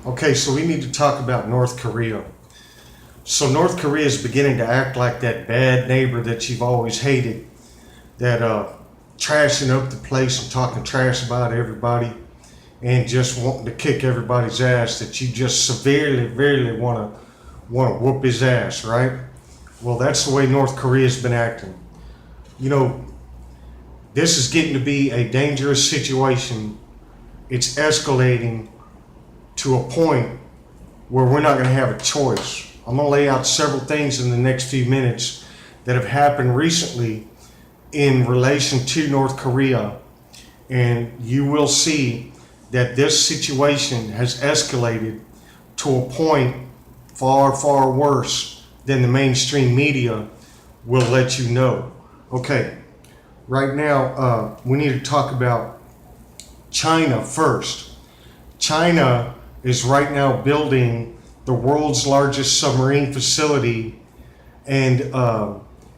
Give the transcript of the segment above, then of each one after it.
Okay, so we need to talk about North Korea. So North Korea is beginning to act like that bad neighbor that you've always hated, that trashing up the place and talking trash about everybody and just wanting to kick everybody's ass, that you just severely want to whoop his ass, right? Well, that's the way North Korea's been acting. You know, this is getting to be a dangerous situation. It's escalating to a point where we're not going to have a choice. I'm going to lay out several things in the next few minutes that have happened recently in relation to North Korea, and you will see that this situation has escalated to a point far worse than the mainstream media will let you know. Okay, right now we need to talk about China first. China is right now building the world's largest submarine facility, and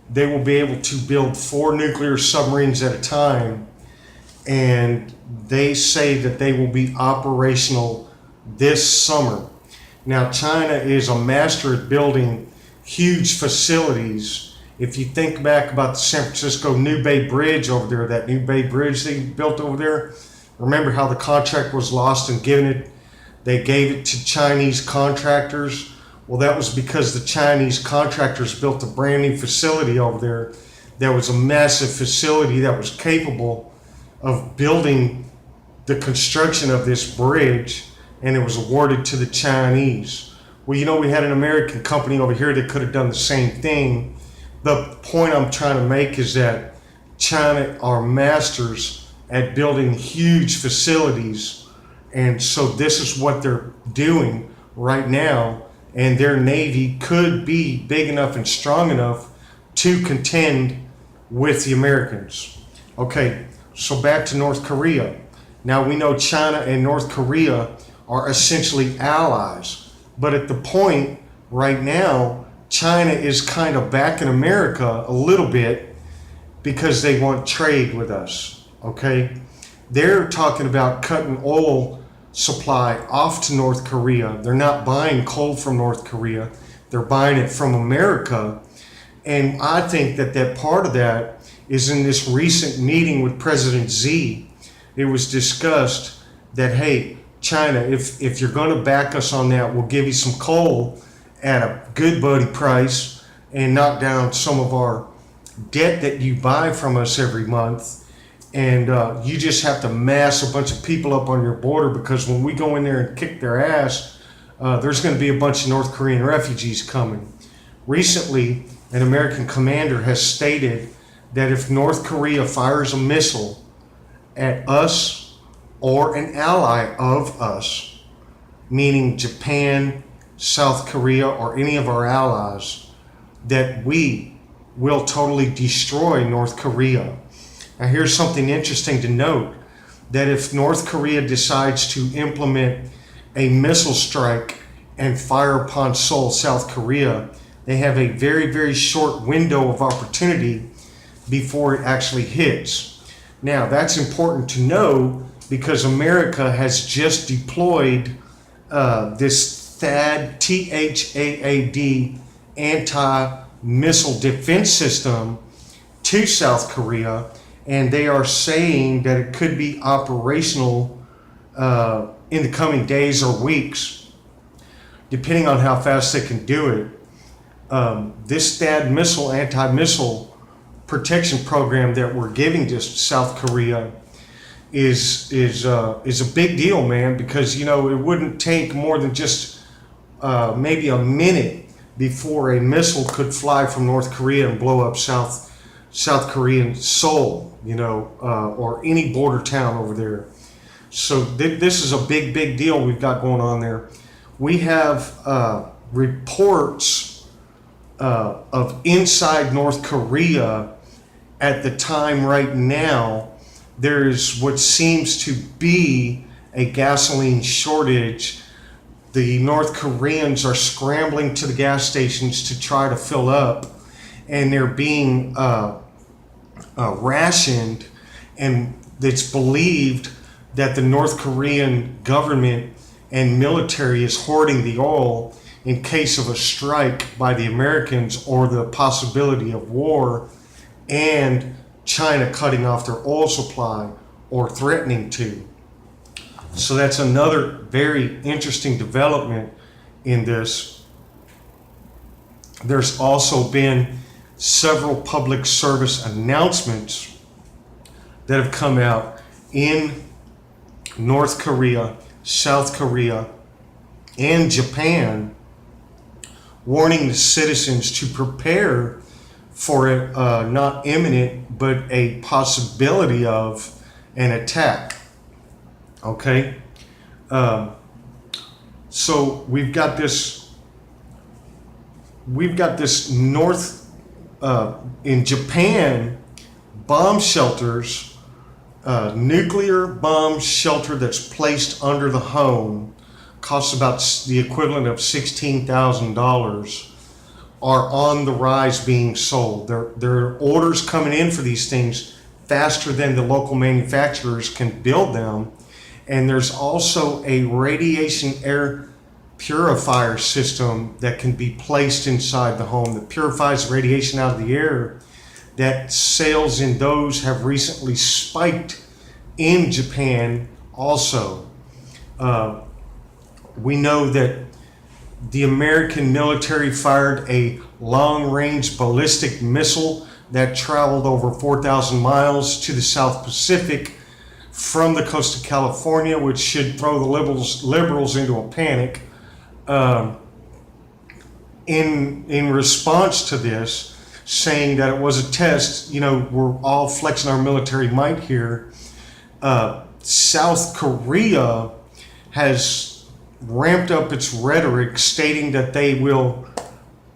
they will be able to build 4 nuclear submarines at a time, and they say that they will be operational this summer. Now, China is a master at building huge facilities. If you think back about the San Francisco New Bay Bridge over there, that New Bay Bridge they built over there, remember how the contract was lost and they gave it to Chinese contractors? Well, that was because the Chinese contractors built a brand new facility over there that was a massive facility that was capable of building the construction of this bridge, and it was awarded to the Chinese. Well, you know, we had an American company over here that could have done the same thing. The point I'm trying to make is that China are masters at building huge facilities, and so this is what they're doing right now, and their Navy could be big enough and strong enough to contend with the Americans. Okay, so back to North Korea. Now we know China and North Korea are essentially allies, but at the point right now, China is kind of backing America a little bit because they want trade with us, okay? They're talking about cutting oil supply off to North Korea. They're not buying coal from North Korea. They're buying it from America. And I think that part of that is in this recent meeting with President Xi. It was discussed that, hey, China, if you're going to back us on that, we'll give you some coal at a good buddy price and knock down some of our debt that you buy from us every month. And you just have to mass a bunch of people up on your border, because when we go in there and kick their ass, there's going to be a bunch of North Korean refugees coming. Recently, an American commander has stated that if North Korea fires a missile at us or an ally of us, meaning Japan, South Korea, or any of our allies, that we will totally destroy North Korea. Now, here's something interesting to note, that if North Korea decides to implement a missile strike and fire upon Seoul, South Korea, they have a very short window of opportunity before it actually hits. Now, that's important to know because America has just deployed this THAAD, T-H-A-A-D, anti-missile defense system to South Korea, and they are saying that it could be operational in the coming days or weeks, depending on how fast they can do it. This THAAD missile, anti-missile protection program that we're giving to South Korea is a big deal, man, because, you know, it wouldn't take more than just maybe a minute before a missile could fly from North Korea and blow up South Korean Seoul, you know, or any border town over there. So this is a big deal we've got going on there. We have reports of inside North Korea at the time right now. There's what seems to be a gasoline shortage. The North Koreans are scrambling to the gas stations to try to fill up, and they're being rationed, and it's believed that the North Korean government and military is hoarding the oil in case of a strike by the Americans or the possibility of war, and China cutting off their oil supply or threatening to. So that's another very interesting development in this. There's also been several public service announcements that have come out in North Korea, South Korea, and Japan, warning the citizens to prepare for a not imminent, but a possibility of an attack. Okay? So we've got this north, in Japan, bomb shelters, nuclear bomb shelter that's placed under the home, costs about the equivalent of $16,000, are on the rise being sold. There are orders coming in for these things faster than the local manufacturers can build them. And there's also a radiation air purifier system that can be placed inside the home that purifies radiation out of the air. That sales in those have recently spiked in Japan also. We know that the American military fired a long-range ballistic missile that traveled over 4,000 miles to the South Pacific from the coast of California, which should throw the liberals into a panic. In response to this, saying that it was a test, we're all flexing our military might here. South Korea has ramped up its rhetoric, stating that they will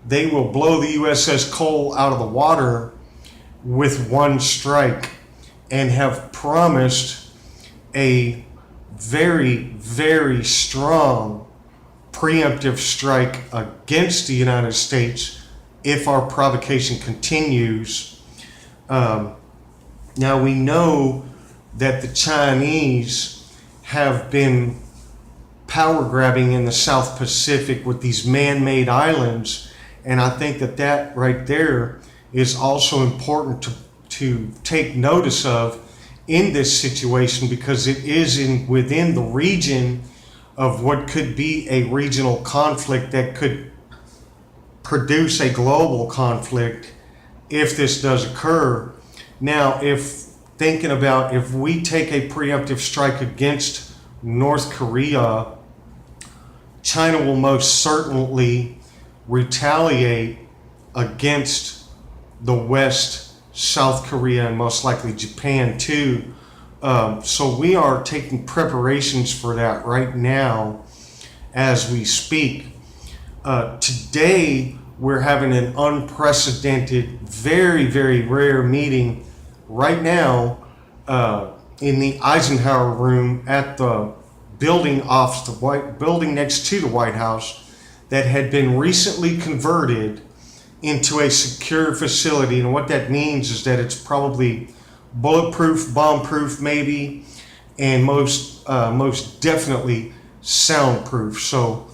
blow the USS Cole out of the water with one strike, and have promised a very, very strong preemptive strike against the United States if our provocation continues. Now we know that the Chinese have been power grabbing in the South Pacific with these man-made islands, and I think that right there is also important to take notice of in this situation, because it is within the region of what could be a regional conflict that could produce a global conflict if this does occur. Now, if we take a preemptive strike against North Korea, China will most certainly retaliate against the West, South Korea, and most likely Japan too. So we are taking preparations for that right now as we speak. Today, we're having an unprecedented, very, very rare meeting right now in the Eisenhower room at the building building next to the White House, that had been recently converted into a secure facility. And what that means is that it's probably bulletproof, bomb-proof maybe, and most definitely soundproof. So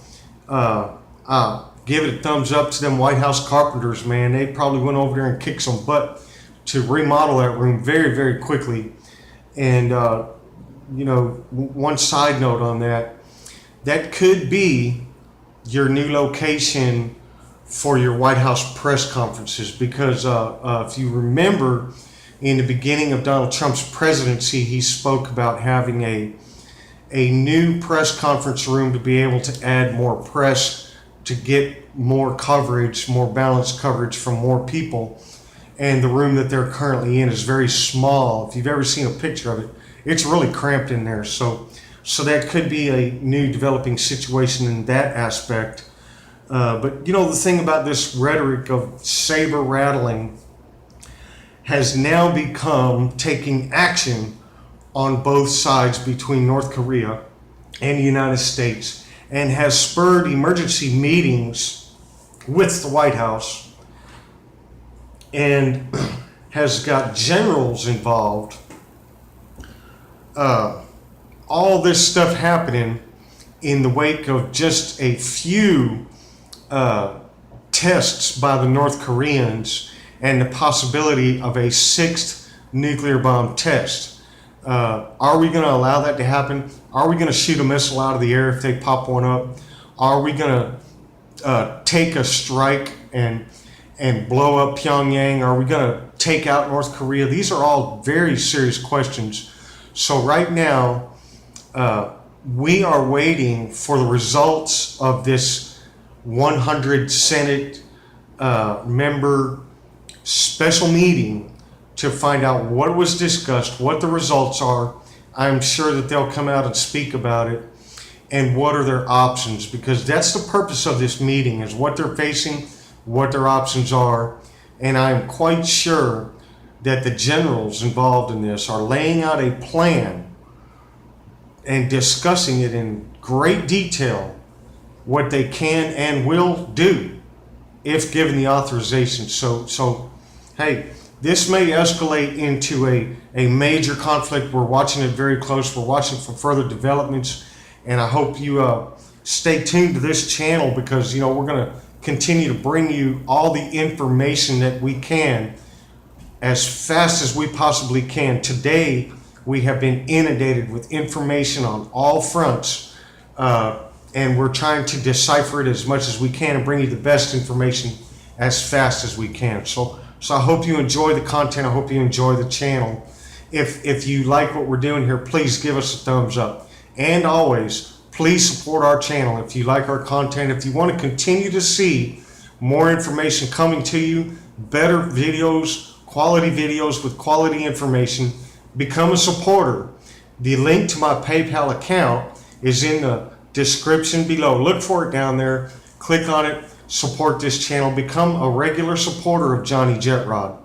give it a thumbs up to them White House carpenters, man. They probably went over there and kicked some butt to remodel that room very, very quickly. And one side note on that could be your new location for your White House press conferences, because if you remember, in the beginning of Donald Trump's presidency, he spoke about having a new press conference room to be able to add more press, to get more coverage, more balanced coverage from more people. And the room that they're currently in is very small. If you've ever seen a picture of it, it's really cramped in there. So that could be a new developing situation in that aspect. But the thing about this rhetoric of saber rattling has now become taking action on both sides between North Korea and the United States, and has spurred emergency meetings with the White House, and has got generals involved. All this stuff happening in the wake of just a few tests by the North Koreans and the possibility of a sixth nuclear bomb test. Are we going to allow that to happen? Are we going to shoot a missile out of the air if they pop one up? Are we going to take a strike and blow up Pyongyang? Are we going to take out North Korea? These are all very serious questions. So right now, we are waiting for the results of this 100 Senate member special meeting to find out what was discussed, what the results are. I'm sure that they'll come out and speak about it, and what are their options, because that's the purpose of this meeting, is what they're facing, what their options are. And I'm quite sure that the generals involved in this are laying out a plan and discussing it in great detail, what they can and will do if given the authorization. So hey, this may escalate into a major conflict. We're watching it very close. We're watching for further developments, and I hope you stay tuned to this channel, because we're going to continue to bring you all the information that we can as fast as we possibly can. Today, we have been inundated with information on all fronts, and we're trying to decipher it as much as we can and bring you the best information as fast as we can. So I hope you enjoy the content. I hope you enjoy the channel. If you like what we're doing here, please give us a thumbs up. And always, please support our channel if you like our content. If you want to continue to see more information coming to you, better videos, quality videos with quality information, become a supporter. The link to my PayPal account is in the description below. Look for it down there. Click on it. Support this channel. Become a regular supporter of Johnnyjetrod.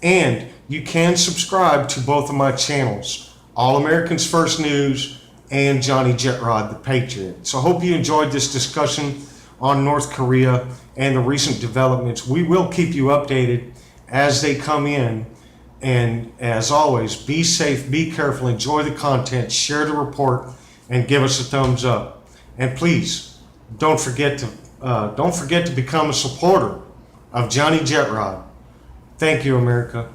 And you can subscribe to both of my channels, All Americans First News and Johnnyjetrod The Patriot. So I hope you enjoyed this discussion on North Korea and the recent developments. We will keep you updated as they come in. And as always, be safe, be careful, enjoy the content, share the report, and give us a thumbs up. And please, don't forget to become a supporter of Johnnyjetrod. Thank you, America.